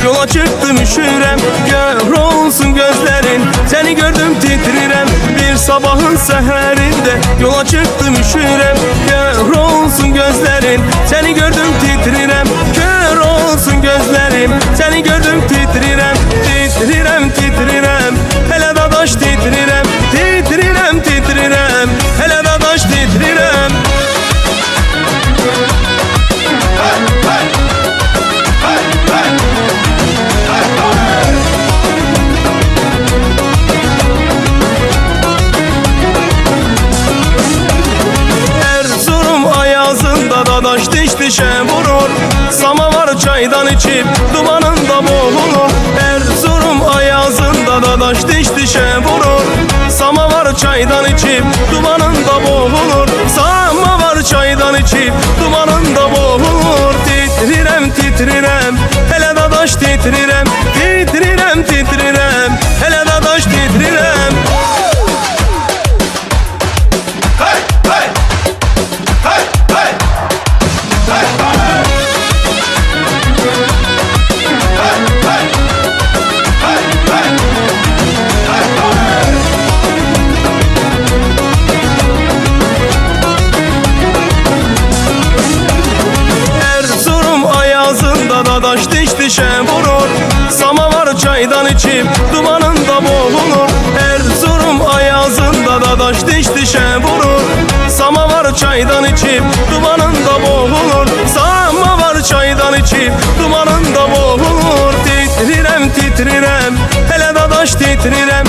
yola çıktım üşürem. Gör olsun gözlerin, seni gördüm titrirem. Bir sabahın seherinde yola çıktım üşürem. Gör olsun gözlerin, seni gördüm titrirem. Kör olsun gözlerim, seni gördüm titrirem. Titrirem, titrirem, hele dadaş titrirem. Titrirem, titrirem, hele dadaş titrirem. Erzurum ayazında dadaş diş dişe vurur. Samavar çaydan içip dumanında boğulur. Erzurum ayazında dadaş diş dişe vurur. Samavar çaydan içip dumanında boğulur. Samavar çaydan içip dumanında boğulur. Titrirem, titrirem, hele dadaş titrirem. Titrirem, titrirem, hele dadaş titrirem. Hey, hey! Hey, hey! Hey, hey! Erzurum ayazında dadaş diş dişe vurur. Samavar çaydan içip dumanında boğulur. Erzurum ayazında dadaş diş dişe vurur. Samavar çaydan içip dumanında boğulur. Samavar çaydan içip dumanında boğulur. Titrirem, titrirem, hele dadaş titrirem.